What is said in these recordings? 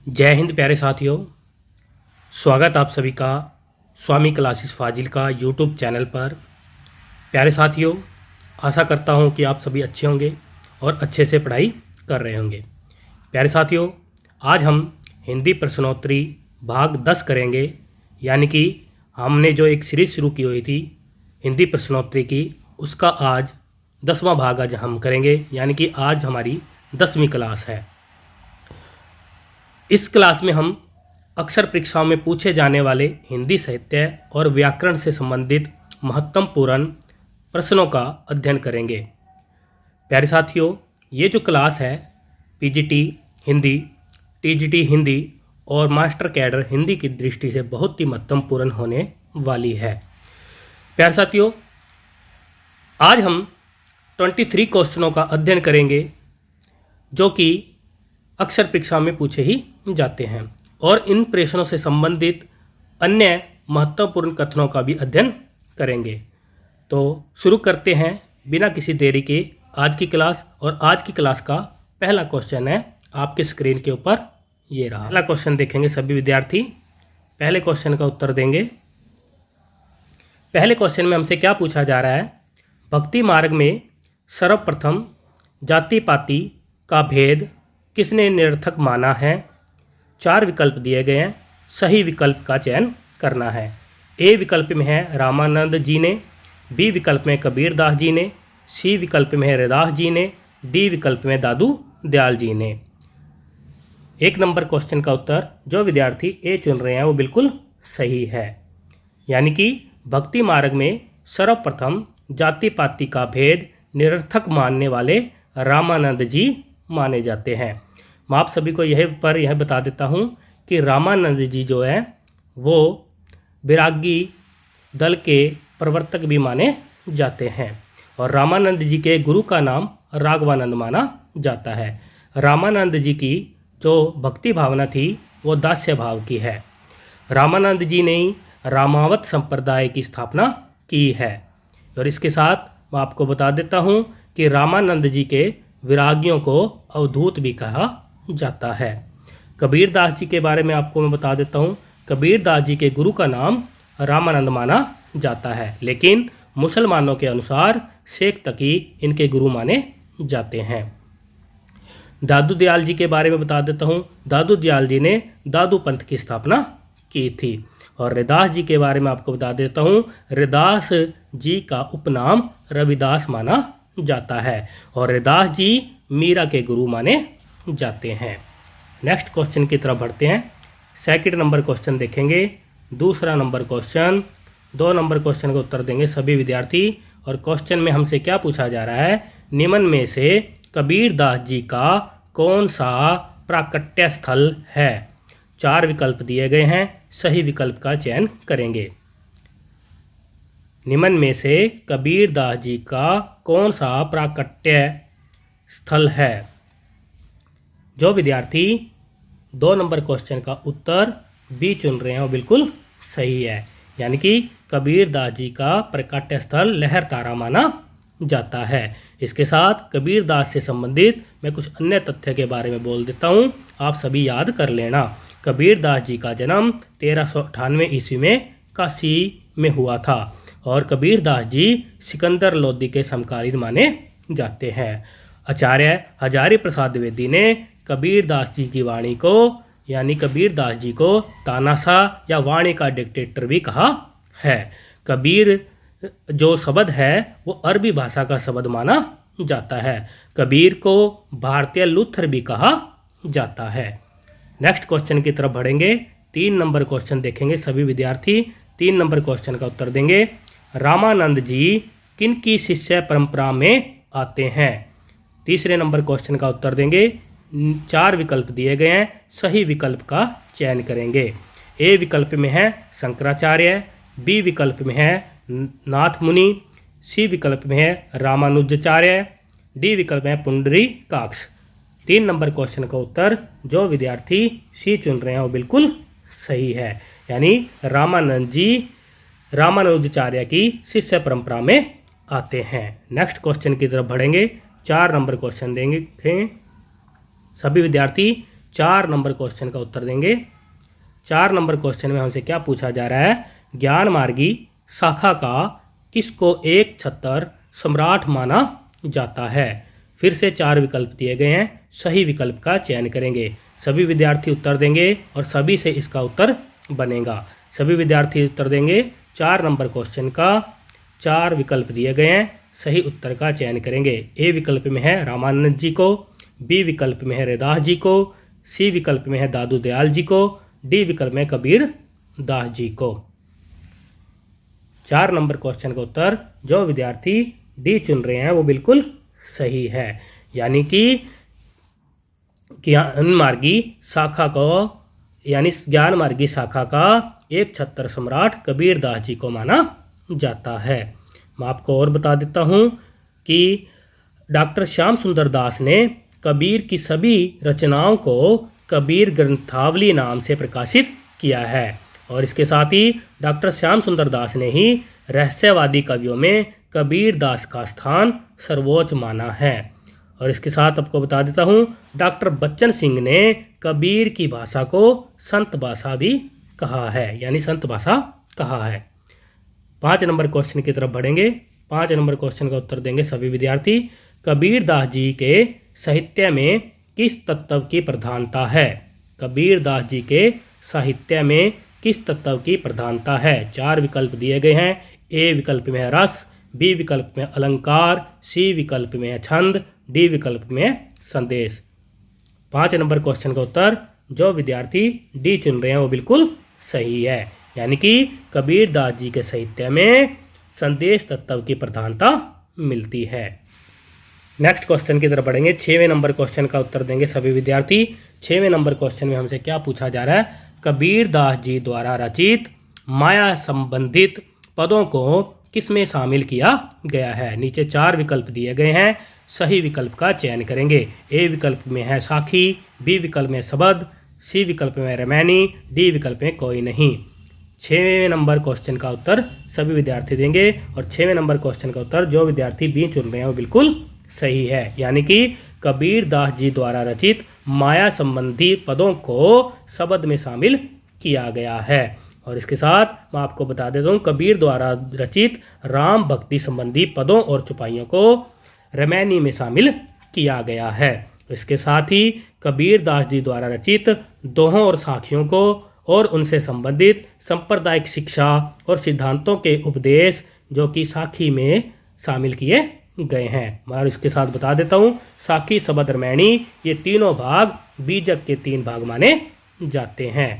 जय हिंद प्यारे साथियों। स्वागत आप सभी का स्वामी क्लासेस फाजिल का यूट्यूब चैनल पर। प्यारे साथियों, आशा करता हूं कि आप सभी अच्छे होंगे और अच्छे से पढ़ाई कर रहे होंगे। प्यारे साथियों, आज हम हिंदी प्रश्नोत्तरी भाग 10 करेंगे। यानी कि हमने जो एक सीरीज़ शुरू की हुई थी हिंदी प्रश्नोत्तरी की, उसका आज 10वां भाग आज हम करेंगे। यानी कि आज हमारी 10वीं क्लास है। इस क्लास में हम अक्सर परीक्षाओं में पूछे जाने वाले हिंदी साहित्य और व्याकरण से संबंधित महत्वपूर्ण प्रश्नों का अध्ययन करेंगे। प्यारे साथियों, ये जो क्लास है पीजीटी हिंदी, टीजीटी हिंदी और मास्टर कैडर हिंदी की दृष्टि से बहुत ही महत्वपूर्ण होने वाली है। प्यारे साथियों, आज हम 23 क्वेश्चनों का अध्ययन करेंगे जो कि अक्सर परीक्षा में पूछे ही जाते हैं, और इन प्रश्नों से संबंधित अन्य महत्वपूर्ण कथनों का भी अध्ययन करेंगे। तो शुरू करते हैं बिना किसी देरी के आज की क्लास। और आज की क्लास का पहला क्वेश्चन है आपके स्क्रीन के ऊपर, ये रहा। पहला क्वेश्चन देखेंगे सभी विद्यार्थी, पहले क्वेश्चन का उत्तर देंगे। पहले क्वेश्चन में हमसे क्या पूछा जा रहा है? भक्ति मार्ग में सर्वप्रथम जाति पाति का भेद किसने निरर्थक माना है? 4 विकल्प दिए गए हैं, सही विकल्प का चयन करना है। ए विकल्प में है रामानंद जी ने, बी विकल्प में कबीर दास जी ने, सी विकल्प में है रैदास जी ने, डी विकल्प में दादू दयाल जी ने। 1 नंबर क्वेश्चन का उत्तर जो विद्यार्थी ए चुन रहे हैं वो बिल्कुल सही है। यानी कि भक्ति मार्ग में सर्वप्रथम जाति पाति का भेद निरर्थक मानने वाले रामानंद जी माने जाते हैं। मैं आप सभी को यह बता देता हूँ कि रामानंद जी जो है वो विरागी दल के प्रवर्तक भी माने जाते हैं, और रामानंद जी के गुरु का नाम राघवानंद माना जाता है। रामानंद जी की जो भक्ति भावना थी वो दास्य भाव की है। रामानंद जी ने रामावत संप्रदाय की स्थापना की है। और इसके साथ मैं आपको बता देता हूँ कि रामानंद जी के विरागियों को अवधूत भी कहा जाता है। कबीर दास जी के बारे में आपको मैं बता देता हूँ। कबीर दास जी के गुरु का नाम रामानंद माना जाता है, लेकिन मुसलमानों के अनुसार शेख तकी इनके गुरु माने जाते हैं। दादू दयाल जी के बारे में बता देता हूँ। दादू दयाल जी ने दादू पंथ की स्थापना की थी। और रैदास जी के बारे में आपको बता देता हूँ। रैदास जी का उपनाम रविदास माना जाता है, और रैदास जी मीरा के गुरु माने जाते हैं। नेक्स्ट क्वेश्चन की तरफ बढ़ते हैं। सेकंड नंबर क्वेश्चन देखेंगे। दूसरा नंबर क्वेश्चन, 2 नंबर क्वेश्चन का उत्तर देंगे सभी विद्यार्थी। और क्वेश्चन में हमसे क्या पूछा जा रहा है? निम्न में से कबीर दास जी का कौन सा प्राकट्य स्थल है? 4 विकल्प दिए गए हैं, सही विकल्प का चयन करेंगे। निम्न में से कबीर दास जी का कौन सा प्राकट्य स्थल है? जो विद्यार्थी 2 नंबर क्वेश्चन का उत्तर बी चुन रहे हैं वो बिल्कुल सही है। यानी कि कबीर दास जी का प्राकट्य स्थल लहर तारा माना जाता है। इसके साथ कबीर दास से संबंधित मैं कुछ अन्य तथ्य के बारे में बोल देता हूँ, आप सभी याद कर लेना। कबीर दास जी का जन्म 1398 ईस्वी में काशी में हुआ था, और कबीर दास जी सिकंदर लोदी के समकालीन माने जाते हैं। आचार्य हजारी प्रसाद द्विवेदी ने कबीर दास जी की वाणी को, यानी कबीर दास जी को तानाशाह या वाणी का डिक्टेटर भी कहा है। कबीर जो शब्द है वो अरबी भाषा का शब्द माना जाता है। कबीर को भारतीय लूथर भी कहा जाता है। नेक्स्ट क्वेश्चन की तरफ बढ़ेंगे। 3 नंबर क्वेश्चन देखेंगे सभी विद्यार्थी। 3 नंबर क्वेश्चन का उत्तर देंगे। रामानंद जी किनकी शिष्य परंपरा में आते हैं? तीसरे नंबर क्वेश्चन का उत्तर देंगे। 4 विकल्प दिए गए हैं, सही विकल्प का चयन करेंगे। ए विकल्प में है शंकराचार्य, बी विकल्प में है नाथ मुनि, सी विकल्प में है रामानुजाचार्य, डी विकल्प में पुंडरी काक्ष। 3 नंबर क्वेश्चन का उत्तर जो विद्यार्थी सी चुन रहे हैं वो बिल्कुल सही है। यानी रामानंद जी रामानुजाचार्य की शिष्य परंपरा में आते हैं। नेक्स्ट क्वेश्चन की तरफ बढ़ेंगे। 4 नंबर क्वेश्चन देंगे सभी विद्यार्थी। 4 नंबर क्वेश्चन का उत्तर देंगे। 4 नंबर क्वेश्चन में हमसे क्या पूछा जा रहा है, ज्ञान मार्गी शाखा का किसको एक छत्तर सम्राट माना जाता है। फिर से 4 विकल्प दिए गए हैं, सही विकल्प का चयन करेंगे। सभी विद्यार्थी उत्तर देंगे और सभी से इसका उत्तर बनेगा। सभी विद्यार्थी उत्तर देंगे। 4 नंबर क्वेश्चन का 4 विकल्प दिए गए हैं, सही उत्तर का चयन करेंगे। ए विकल्प में है रामानंद जी को, बी विकल्प में है रैदास जी को, सी विकल्प में है दादू दयाल जी को, डी विकल्प में कबीर दास जी को। 4 नंबर क्वेश्चन का उत्तर जो विद्यार्थी डी चुन रहे हैं वो बिल्कुल सही है, यानी कि ज्ञान मार्गी शाखा को, यानी ज्ञान मार्गी शाखा का एक छत्तर सम्राट कबीर दास जी को माना जाता है। मैं आपको और बता देता हूँ कि डॉक्टर श्याम सुंदर दास ने कबीर की सभी रचनाओं को कबीर ग्रंथावली नाम से प्रकाशित किया है, और इसके साथ ही डॉक्टर श्याम सुंदर दास ने ही रहस्यवादी कवियों में कबीर दास का स्थान सर्वोच्च माना है। और इसके साथ आपको बता देता हूँ, डॉक्टर बच्चन सिंह ने कबीर की भाषा को संत भाषा भी कहा है, यानी संत भाषा कहा है। 5 नंबर क्वेश्चन की तरफ बढ़ेंगे। 5 नंबर क्वेश्चन का उत्तर देंगे सभी विद्यार्थी। कबीर दास जी के साहित्य में किस तत्व की प्रधानता है। कबीर दास जी के साहित्य में किस तत्व की प्रधानता है। 4 विकल्प दिए गए हैं। ए विकल्प में है रस, बी विकल्प में अलंकार, सी विकल्प में है छंद, डी विकल्प में संदेश। 5 नंबर क्वेश्चन का उत्तर जो विद्यार्थी डी चुन रहे हैं वो बिल्कुल सही है, यानी कि कबीर दास जी के साहित्य में संदेश तत्व की प्रधानता मिलती है। नेक्स्ट क्वेश्चन की तरफ बढ़ेंगे। 6वें नंबर क्वेश्चन का उत्तर देंगे सभी विद्यार्थी। 6वें नंबर क्वेश्चन में हमसे क्या पूछा जा रहा है, कबीर दास जी द्वारा रचित माया संबंधित पदों को किसमें शामिल किया गया है। नीचे 4 विकल्प दिए गए हैं, सही विकल्प का चयन करेंगे। ए विकल्प में है साखी, बी विकल्प में शबद, सी विकल्प में रमैनी, डी विकल्प में कोई नहीं। 6वें नंबर क्वेश्चन का उत्तर सभी विद्यार्थी देंगे, और 6वें नंबर क्वेश्चन का उत्तर जो विद्यार्थी बी चुन रहे हैं वो बिल्कुल सही है, यानी कि कबीर दास जी द्वारा रचित माया संबंधी पदों को शब्द में शामिल किया गया है। और इसके साथ मैं आपको बता देता हूँ, कबीर द्वारा रचित राम भक्ति संबंधी पदों और चौपाइयों को रमैनी में शामिल किया गया है। इसके साथ ही कबीर दास जी द्वारा रचित दोहों और साखियों को और उनसे संबंधित सांप्रदायिक शिक्षा और सिद्धांतों के उपदेश जो कि साखी में शामिल किए गए हैं। मैं इसके साथ बता देता हूँ, साखी, शबद, रमैनी ये तीनों भाग बीजक के 3 भाग माने जाते हैं।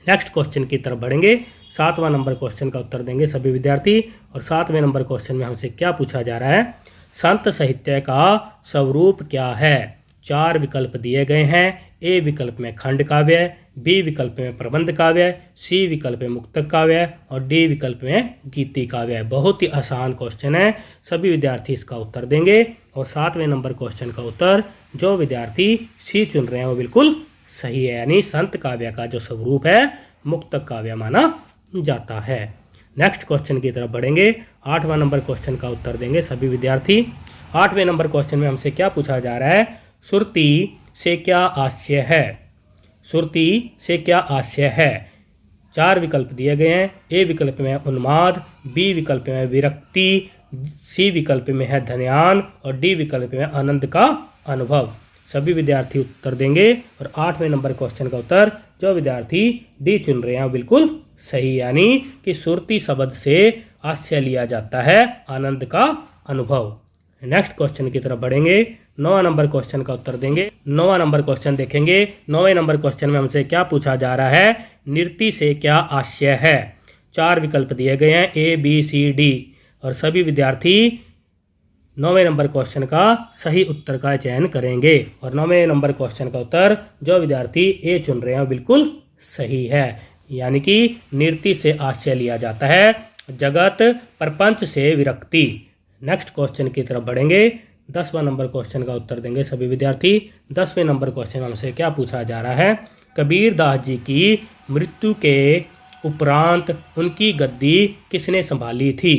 नेक्स्ट क्वेश्चन की तरफ बढ़ेंगे। 7वां नंबर क्वेश्चन का उत्तर देंगे सभी विद्यार्थी, और 7वें नंबर क्वेश्चन में हमसे क्या पूछा जा रहा है, संत साहित्य का स्वरूप क्या है। 4 विकल्प दिए गए हैं। ए विकल्प में खंड काव्य, बी विकल्प में प्रबंध काव्य, सी विकल्प में मुक्तक काव्य और डी विकल्प में गीति काव्य। बहुत ही आसान क्वेश्चन है, सभी विद्यार्थी इसका उत्तर देंगे। और 7वें नंबर क्वेश्चन का उत्तर जो विद्यार्थी सी चुन रहे हैं वो बिल्कुल सही है, यानी संत काव्य का जो स्वरूप है मुक्तक काव्य माना जाता है। नेक्स्ट क्वेश्चन की तरफ बढ़ेंगे। 8वां नंबर क्वेश्चन का उत्तर देंगे सभी विद्यार्थी। 8वें नंबर क्वेश्चन में हमसे क्या पूछा जा रहा है, सुरती से क्या आशय है। सुरती से क्या आशय है। 4 विकल्प दिए गए हैं। ए विकल्प में उन्माद, बी विकल्प में विरक्ति, सी विकल्प में है धन्यान और डी विकल्प में आनंद का अनुभव। सभी विद्यार्थी उत्तर देंगे, और 8वें नंबर क्वेश्चन का उत्तर जो विद्यार्थी डी चुन रहे हैं बिल्कुल सही, यानी कि सुरती शब्द से आशय लिया जाता है आनंद का अनुभव। नेक्स्ट क्वेश्चन की तरफ बढ़ेंगे। 9वां नंबर क्वेश्चन का उत्तर देंगे। 9वां नंबर क्वेश्चन देखेंगे। 9वें नंबर क्वेश्चन में हमसे क्या पूछा जा रहा है, नृत्य से क्या आशय है। 4 विकल्प दिए गए हैं, ए बी सी डी, और सभी विद्यार्थी 9वें नंबर क्वेश्चन का सही उत्तर का चयन करेंगे। और 9वें नंबर क्वेश्चन का उत्तर जो विद्यार्थी ए चुन रहे हैं बिल्कुल सही है, यानी कि नृत्य से आशय लिया जाता है जगत प्रपंच से विरक्ति। नेक्स्ट क्वेश्चन की तरफ बढ़ेंगे। 10वां नंबर क्वेश्चन का उत्तर देंगे सभी विद्यार्थी। 10वें नंबर क्वेश्चन हमसे क्या पूछा जा रहा है, कबीर दास जी की मृत्यु के उपरांत उनकी गद्दी किसने संभाली थी।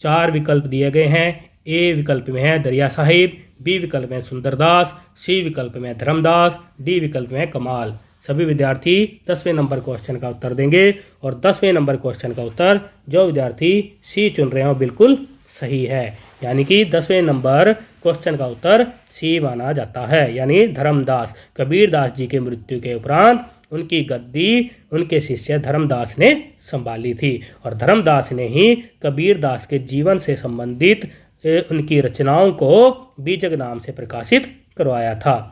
4 विकल्प दिए गए हैं। ए विकल्प में है दरिया साहिब, बी विकल्प में सुंदरदास, सी विकल्प में धर्मदास, डी विकल्प में कमाल। सभी विद्यार्थी 10वें नंबर क्वेश्चन का उत्तर देंगे और 10वें नंबर क्वेश्चन का उत्तर जो विद्यार्थी सी चुन रहे हो बिल्कुल सही है, यानी कि 10वें नंबर क्वेश्चन का उत्तर सी माना जाता है, यानी धर्मदास। कबीरदास जी के मृत्यु के उपरांत उनकी गद्दी उनके शिष्य धर्मदास ने संभाली थी और धर्मदास ने ही कबीरदास के जीवन से संबंधित उनकी रचनाओं को बीजक नाम से प्रकाशित करवाया था।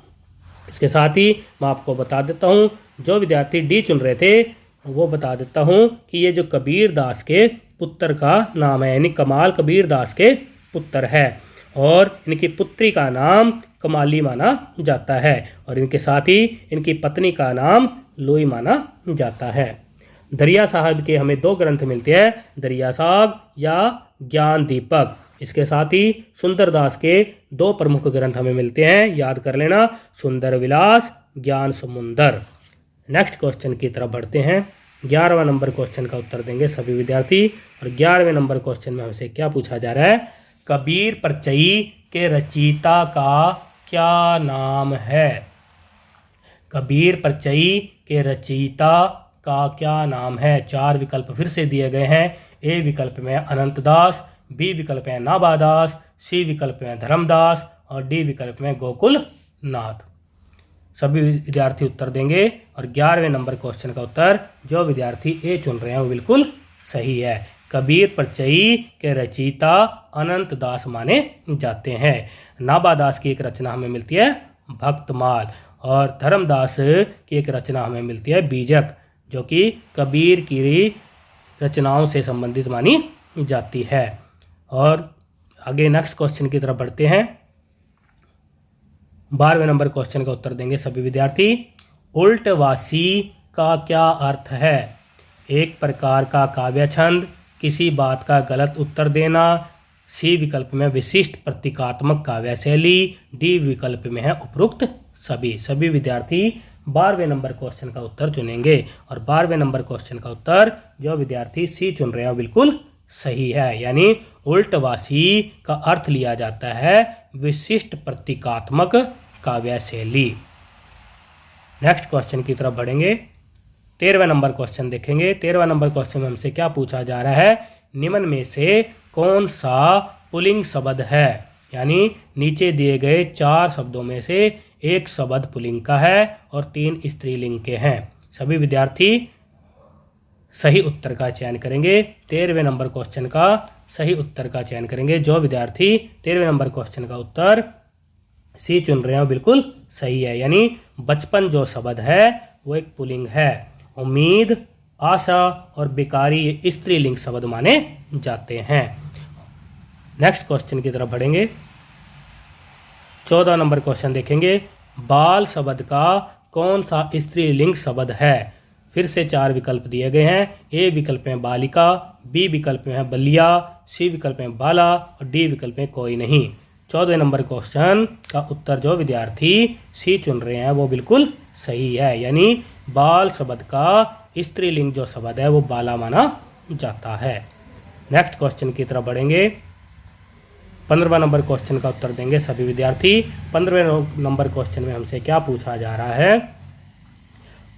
इसके साथ ही मैं आपको बता देता हूँ, जो विद्यार्थी डी चुन रहे थे वो बता देता हूँ कि ये जो कबीरदास के पुत्र का नाम है, यानी कमाल कबीरदास के पुत्र है और इनकी पुत्री का नाम कमाली माना जाता है और इनके साथ ही इनकी पत्नी का नाम लोई माना जाता है। दरिया साहब के हमें 2 ग्रंथ मिलते हैं, दरिया साहब या ज्ञान दीपक। इसके साथ ही सुंदरदास के 2 प्रमुख ग्रंथ हमें मिलते हैं, याद कर लेना, सुंदर विलास, ज्ञान समुंदर। नेक्स्ट क्वेश्चन की तरफ बढ़ते हैं। 11वां नंबर क्वेश्चन का उत्तर देंगे सभी विद्यार्थी और 11वें नंबर क्वेश्चन में हमसे क्या पूछा जा रहा है, कबीर परचई के रचयिता का क्या नाम है। कबीर परचई के रचयिता का क्या नाम है। 4 विकल्प फिर से दिए गए हैं। ए विकल्प में अनंतदास, बी विकल्प में नाभादास, सी विकल्प में धर्मदास और डी विकल्प में गोकुल नाथ। सभी विद्यार्थी उत्तर देंगे और 11वें नंबर क्वेश्चन का उत्तर जो विद्यार्थी ए चुन रहे हैं वो बिल्कुल सही है। कबीर परचई के रचयिता अनंत दास माने जाते हैं। नाभादास की एक रचना हमें मिलती है भक्तमाल और धर्मदास की एक रचना हमें मिलती है बीजक, जो कि कबीर की रचनाओं से संबंधित मानी जाती है। और आगे नेक्स्ट क्वेश्चन की तरफ बढ़ते हैं। 12वें नंबर क्वेश्चन का उत्तर देंगे सभी विद्यार्थी। उल्टवासी का क्या अर्थ है। एक प्रकार का काव्य छंद, किसी बात का गलत उत्तर देना, सी विकल्प में विशिष्ट प्रतीकात्मक काव्य शैली, डी विकल्प में है उपरोक्त सभी। सभी विद्यार्थी 12वें नंबर क्वेश्चन का उत्तर चुनेंगे और 12वें नंबर क्वेश्चन का उत्तर जो विद्यार्थी सी चुन रहे हैं बिल्कुल सही है, यानी उल्टवासी का अर्थ लिया जाता है विशिष्ट प्रतीकात्मक काव्य शैली। नेक्स्ट क्वेश्चन की तरफ बढ़ेंगे। 13वें नंबर क्वेश्चन देखेंगे। 13वां नंबर क्वेश्चन में हमसे क्या पूछा जा रहा है, निम्न में से कौन सा पुल्लिंग शब्द है। यानी नीचे दिए गए 4 शब्दों में से एक शब्द पुल्लिंग का है और 3 स्त्रीलिंग के हैं। सभी विद्यार्थी सही उत्तर का चयन करेंगे। 13वें नंबर क्वेश्चन का सही उत्तर का चयन करेंगे। जो विद्यार्थी 13वें नंबर क्वेश्चन का उत्तर सी चुन रहे हैं बिल्कुल सही है, यानी बचपन जो शब्द है वो एक पुल्लिंग है। उम्मीद, आशा और बेकारी ये स्त्रीलिंग शब्द माने जाते हैं। नेक्स्ट क्वेश्चन की तरफ बढ़ेंगे। 14 नंबर क्वेश्चन देखेंगे। बाल शब्द का कौन सा स्त्रीलिंग शब्द है। फिर से 4 विकल्प दिए गए हैं। ए विकल्प में बालिका, बी विकल्प में है बलिया, सी विकल्प में बाला और डी विकल्प में कोई नहीं। 14वें नंबर क्वेश्चन का उत्तर जो विद्यार्थी सी चुन रहे हैं वो बिल्कुल सही है, यानी बाल शब्द का स्त्रीलिंग जो शब्द है वो बाला माना जाता है। नेक्स्ट क्वेश्चन की तरफ बढ़ेंगे। 15वां नंबर क्वेश्चन का उत्तर देंगे सभी विद्यार्थी। 15वें नंबर क्वेश्चन में हमसे क्या पूछा जा रहा है,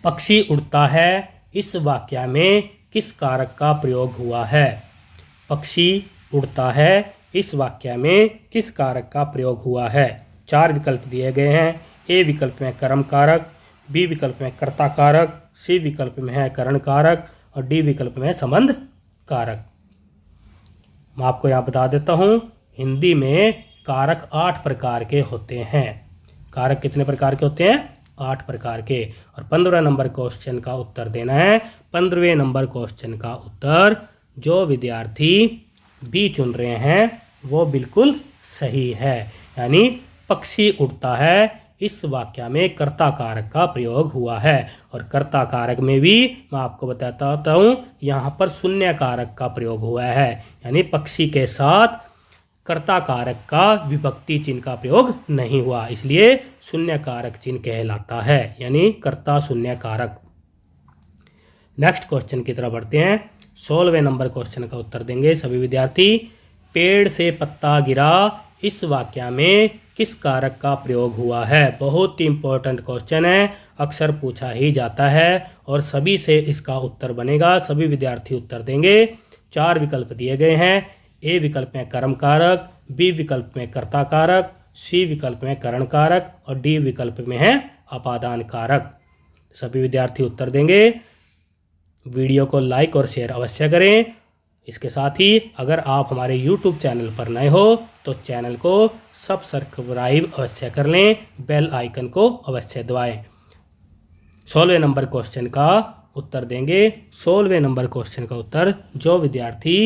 पक्षी उड़ता है इस वाक्य में किस कारक का प्रयोग हुआ है। पक्षी उड़ता है इस वाक्य में किस कारक का प्रयोग हुआ है। 4 विकल्प दिए गए हैं। ए विकल्प में कर्म कारक, बी विकल्प में कर्ता कारक, सी विकल्प में है करण कारक और डी विकल्प में संबंध कारक। मैं आपको यहाँ बता देता हूँ, हिंदी में कारक 8 प्रकार के होते हैं। कारक कितने प्रकार के होते हैं, 8 प्रकार के। और 15वें नंबर क्वेश्चन का उत्तर देना है। 15वें नंबर क्वेश्चन का उत्तर जो विद्यार्थी बी चुन रहे हैं वो बिल्कुल सही है, यानी पक्षी उड़ता है इस वाक्य में कर्ता कारक का प्रयोग हुआ है। और कर्ता कारक में भी मैं आपको बताता हूँ यहाँ पर शून्य कारक का प्रयोग हुआ है, यानी पक्षी के साथ कर्ता कारक का विभक्ति चिन्ह का प्रयोग नहीं हुआ, इसलिए शून्य कारक चिन्ह कहलाता है, यानी कर्ता शून्य कारक। नेक्स्ट क्वेश्चन की तरफ बढ़ते हैं। 16वें नंबर क्वेश्चन का उत्तर देंगे सभी विद्यार्थी। पेड़ से पत्ता गिरा इस वाक्य में किस कारक का प्रयोग हुआ है। बहुत ही इंपॉर्टेंट क्वेश्चन है, अक्सर पूछा ही जाता है और सभी से इसका उत्तर बनेगा, सभी विद्यार्थी उत्तर देंगे। 4 विकल्प दिए गए हैं। ए विकल्प में कर्म कारक, बी विकल्प में कर्ता कारक, सी विकल्प में करण कारक और डी विकल्प में है अपादान कारक। सभी विद्यार्थी उत्तर देंगे। वीडियो को लाइक और शेयर अवश्य करें। इसके साथ ही अगर आप हमारे YouTube चैनल पर नए हो तो चैनल को सब्सक्राइब अवश्य कर लें, बेल आइकन को अवश्य दबाएं। 16वें नंबर क्वेश्चन का उत्तर देंगे। 16वें नंबर क्वेश्चन का उत्तर जो विद्यार्थी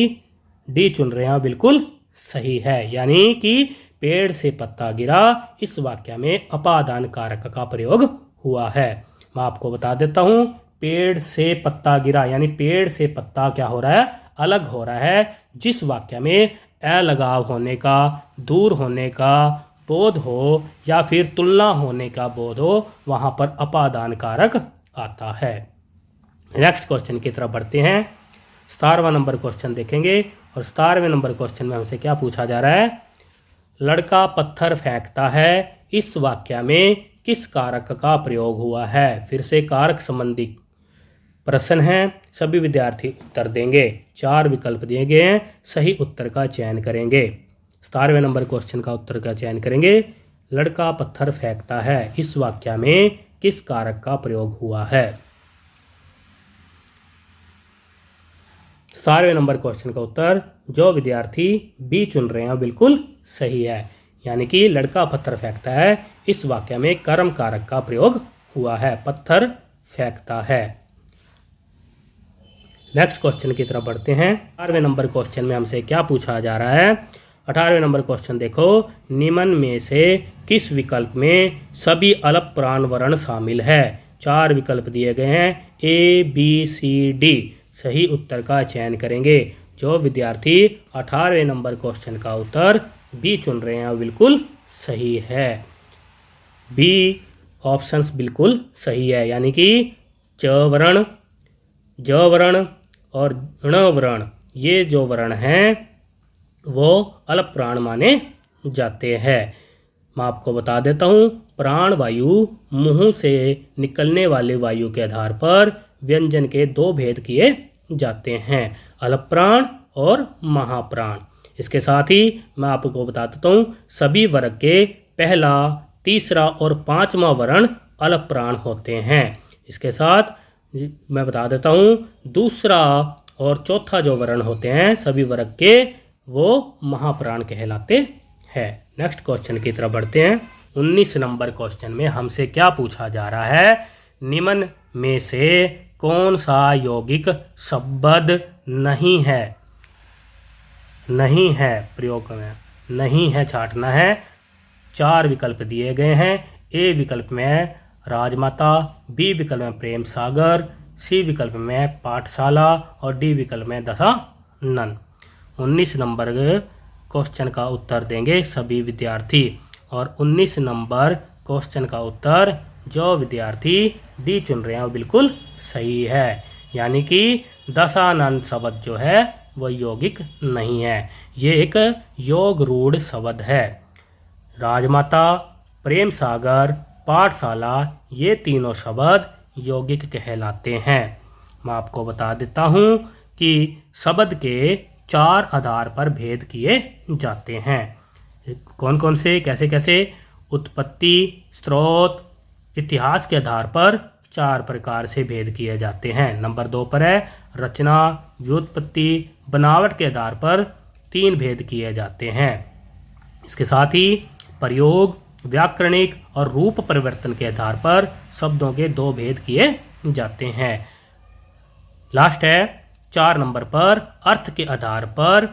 डी चुन रहे हैं बिल्कुल सही है, यानी कि पेड़ से पत्ता गिरा, इस वाक्य में अपादान कारक का प्रयोग हुआ है। मैं आपको बता देता हूँ, पेड़ से पत्ता गिरा यानी पेड़ से पत्ता क्या हो रहा है, अलग हो रहा है। जिस वाक्य में अलगाव होने का, दूर होने का बोध हो या फिर तुलना होने का बोध हो, वहां पर अपादान कारक आता है। नेक्स्ट क्वेश्चन की तरफ बढ़ते हैं। 17वां नंबर क्वेश्चन देखेंगे और 17वें नंबर क्वेश्चन में हमसे क्या पूछा जा रहा है। लड़का पत्थर फेंकता है, इस वाक्य में किस कारक का प्रयोग हुआ है। फिर से कारक संबंधी प्रश्न है, सभी विद्यार्थी उत्तर देंगे। 4 विकल्प दिए गए हैं, सही उत्तर का चयन करेंगे। 17वें नंबर क्वेश्चन का उत्तर का चयन करेंगे। लड़का पत्थर फेंकता है, इस वाक्य में किस कारक का प्रयोग हुआ है। 17वें नंबर क्वेश्चन का उत्तर जो विद्यार्थी बी चुन रहे हैं बिल्कुल सही है, यानी कि लड़का पत्थर फेंकता है, इस वाक्य में कर्म कारक का प्रयोग हुआ है, पत्थर फेंकता है। नेक्स्ट क्वेश्चन की तरफ बढ़ते हैं। 18वें नंबर क्वेश्चन में हमसे क्या पूछा जा रहा है। 18वें नंबर क्वेश्चन देखो, निम्न में से किस विकल्प में सभी अल्प प्राण वर्ण शामिल है। 4 विकल्प दिए गए हैं, ए बी सी डी। सही उत्तर का चयन करेंगे। जो विद्यार्थी 18वें नंबर क्वेश्चन का उत्तर बी चुन रहे हैं बिल्कुल सही है। बी ऑप्शंस बिल्कुल सही है, यानी कि च वर्ण, ज वर्ण और ण वर्ण, ये जो वर्ण हैं वो अल्प प्राण माने जाते हैं। मैं आपको बता देता हूँ, प्राण वायु मुंह से निकलने वाले वायु के आधार पर व्यंजन के 2 भेद किए जाते हैं, अल्प प्राण और महाप्राण। इसके साथ ही मैं आपको बता देता हूँ, सभी वर्ग के पहला, तीसरा और 5वां वर्ण अल्प प्राण होते हैं। इसके साथ मैं बता देता हूँ, दूसरा और चौथा जो वर्ण होते हैं सभी वर्ग के, वो महाप्राण कहलाते हैं। नेक्स्ट क्वेश्चन की तरफ बढ़ते हैं। 19 नंबर क्वेश्चन में हमसे क्या पूछा जा रहा है। निम्न में से कौन सा यौगिक शब्द नहीं है, नहीं है प्रयोग में, नहीं है छांटना है। 4 विकल्प दिए गए हैं। ए विकल्प में राजमाता, बी विकल्प में प्रेम सागर, सी विकल्प में पाठशाला और डी विकल्प में दशानन। 19 नंबर क्वेश्चन का उत्तर देंगे सभी विद्यार्थी और 19 नंबर क्वेश्चन का उत्तर जो विद्यार्थी डी चुन रहे हैं वो बिल्कुल सही है, यानी कि दशानन शब्द जो है वो यौगिक नहीं है, ये एक योग रूढ़ शब्द है। राजमाता, प्रेम सागर, पाठशाला, ये तीनों शब्द यौगिक कहलाते हैं। मैं आपको बता देता हूँ कि शब्द के 4 आधार पर भेद किए जाते हैं। कौन कौन से, कैसे कैसे। उत्पत्ति, स्रोत, इतिहास के आधार पर 4 प्रकार से भेद किए जाते हैं। नंबर 2 पर है रचना, व्युत्पत्ति, बनावट के आधार पर 3 भेद किए जाते हैं। इसके साथ ही प्रयोग, व्याकरणिक और रूप परिवर्तन के आधार पर शब्दों के 2 भेद किए जाते हैं। लास्ट है 4 नंबर पर अर्थ के आधार पर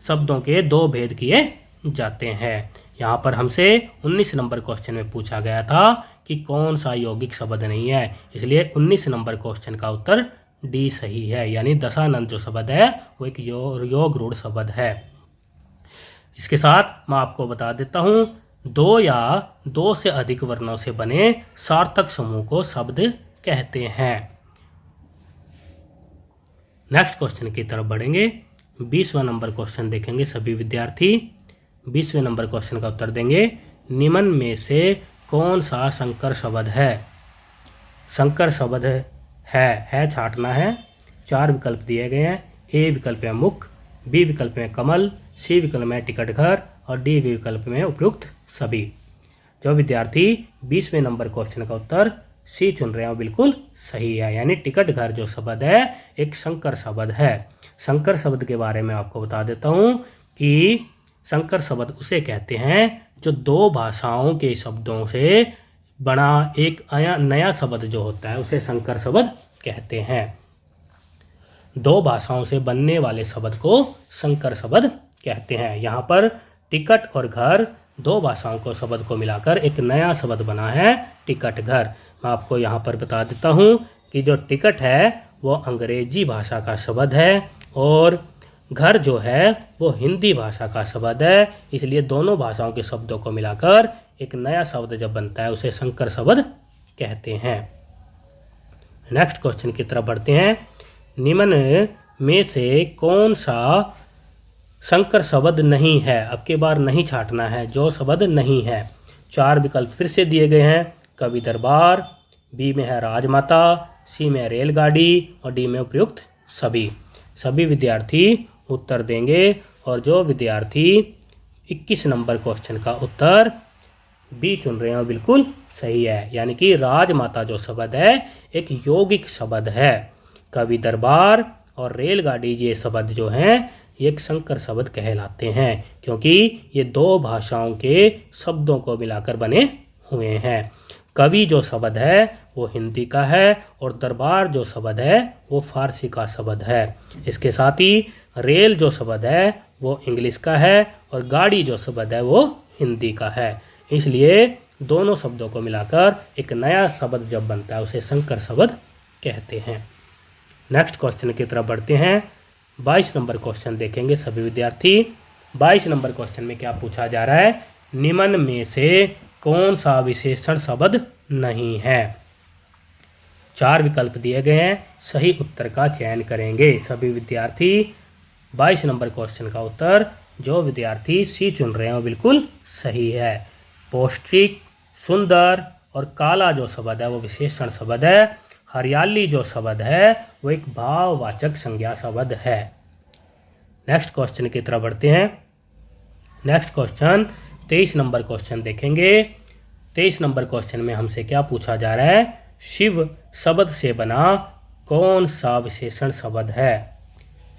शब्दों के 2 भेद किए जाते हैं। यहाँ पर हमसे 19 नंबर क्वेश्चन में पूछा गया था कि कौन सा यौगिक शब्द नहीं है, इसलिए 19 नंबर क्वेश्चन का उत्तर डी सही है, यानी दशानन जो शब्द है वो एक योग रूढ़ शब्द है। इसके साथ मैं आपको बता देता हूँ, 2 या 2 से अधिक वर्णों से बने सार्थक समूह को शब्द कहते हैं। नेक्स्ट क्वेश्चन की तरफ बढ़ेंगे। 20वां नंबर क्वेश्चन देखेंगे सभी विद्यार्थी। 20वें नंबर क्वेश्चन का उत्तर देंगे, निम्न में से कौन सा संकर शब्द है। संकर शब्द है छांटना है। 4 विकल्प दिए गए हैं। ए विकल्प में मुख, बी विकल्प में कमल, सी विकल्प में टिकट घर और डी विकल्प में उपयुक्त सभी। जो विद्यार्थी 20वें नंबर क्वेश्चन का उत्तर सी चुन रहे हैं वो बिल्कुल सही है, यानी टिकट घर जो शब्द है एक संकर शब्द है। संकर शब्द के बारे में आपको बता देता हूँ कि संकर शब्द उसे कहते हैं जो दो भाषाओं के शब्दों से बना एक नया शब्द जो होता है उसे संकर शब्द कहते हैं। दो भाषाओं से बनने वाले शब्द को संकर शब्द कहते हैं। यहाँ पर टिकट और घर दो भाषाओं को शब्द को मिलाकर एक नया शब्द बना है टिकट घर। मैं आपको यहाँ पर बता देता हूँ कि जो टिकट है वो अंग्रेजी भाषा का शब्द है और घर जो है वो हिंदी भाषा का शब्द है, इसलिए दोनों भाषाओं के शब्दों को मिलाकर एक नया शब्द जब बनता है उसे संकर शब्द कहते हैं। नेक्स्ट क्वेश्चन की तरफ बढ़ते हैं। निम्न में से कौन सा संकर शब्द नहीं है। अब की बार नहीं छांटना है, जो शब्द नहीं है। 4 विकल्प फिर से दिए गए हैं। कवि दरबार, बी में है राजमाता, सी में रेलगाड़ी और डी में उपयुक्त सभी। सभी विद्यार्थी उत्तर देंगे और जो विद्यार्थी 21 नंबर क्वेश्चन का उत्तर बी चुन रहे हैं बिल्कुल सही है, यानी कि राजमाता जो शब्द है एक यौगिक शब्द है। कवि दरबार और रेलगाड़ी ये शब्द जो हैं एक संकर शब्द कहलाते हैं, क्योंकि ये दो भाषाओं के शब्दों को मिलाकर बने हुए हैं। कवि जो शब्द है वो हिंदी का है और दरबार जो शब्द है वो फारसी का शब्द है। इसके साथ ही रेल जो शब्द है वो इंग्लिश का है और गाड़ी जो शब्द है वो हिंदी का है। इसलिए दोनों शब्दों को मिलाकर एक नया शब्द जब बनता है उसे संकर शब्द कहते हैं। नेक्स्ट क्वेश्चन की तरफ बढ़ते हैं। 22 नंबर क्वेश्चन देखेंगे सभी विद्यार्थी। 22 नंबर क्वेश्चन में क्या पूछा जा रहा है, निम्न में से कौन सा विशेषण शब्द नहीं है। 4 विकल्प दिए गए हैं, सही उत्तर का चयन करेंगे सभी विद्यार्थी। 22 नंबर क्वेश्चन का उत्तर जो विद्यार्थी सी चुन रहे हैं वो बिल्कुल सही है। पौष्टिक, सुंदर और काला जो शब्द है वो विशेषण शब्द है। हरियाली जो शब्द है वो एक भाववाचक संज्ञा शब्द है। नेक्स्ट क्वेश्चन की तरफ बढ़ते हैं। नेक्स्ट क्वेश्चन 23 नंबर क्वेश्चन देखेंगे। 23 नंबर क्वेश्चन में हमसे क्या पूछा जा रहा है, शिव शब्द से बना कौन सा विशेषण शब्द है।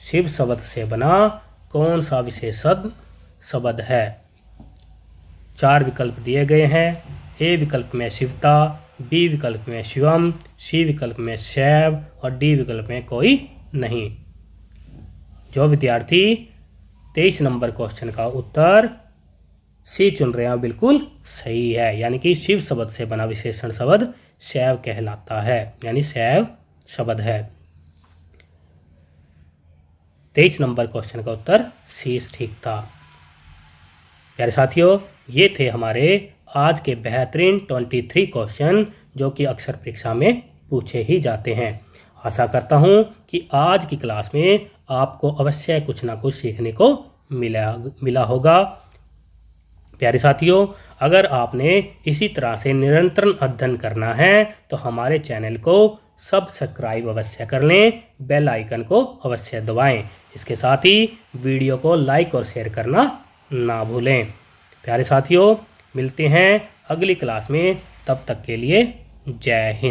शिव शब्द से बना कौन सा विशेषण शब्द है। 4 विकल्प दिए गए हैं। ए विकल्प में शिवता, बी विकल्प में शिवम, सी विकल्प में शैव और डी विकल्प में कोई नहीं। जो विद्यार्थी 23 नंबर क्वेश्चन का उत्तर सी चुन रहे हैं बिल्कुल सही है, यानी कि शिव शब्द से बना विशेषण शब्द शैव कहलाता है, यानी शैव शब्द है। 23 नंबर क्वेश्चन का उत्तर सी ठीक था। प्यारे साथियों, ये थे हमारे आज के बेहतरीन 23 क्वेश्चन जो कि अक्सर परीक्षा में पूछे ही जाते हैं। आशा करता हूँ कि आज की क्लास में आपको अवश्य कुछ ना कुछ सीखने को मिला होगा। प्यारे साथियों, अगर आपने इसी तरह से निरंतर अध्ययन करना है तो हमारे चैनल को सब्सक्राइब अवश्य कर लें, बेल आइकन को अवश्य दबाएं। इसके साथ ही वीडियो को लाइक और शेयर करना ना भूलें। प्यारे साथियों, मिलते हैं अगली क्लास में, तब तक के लिए जय हिंद।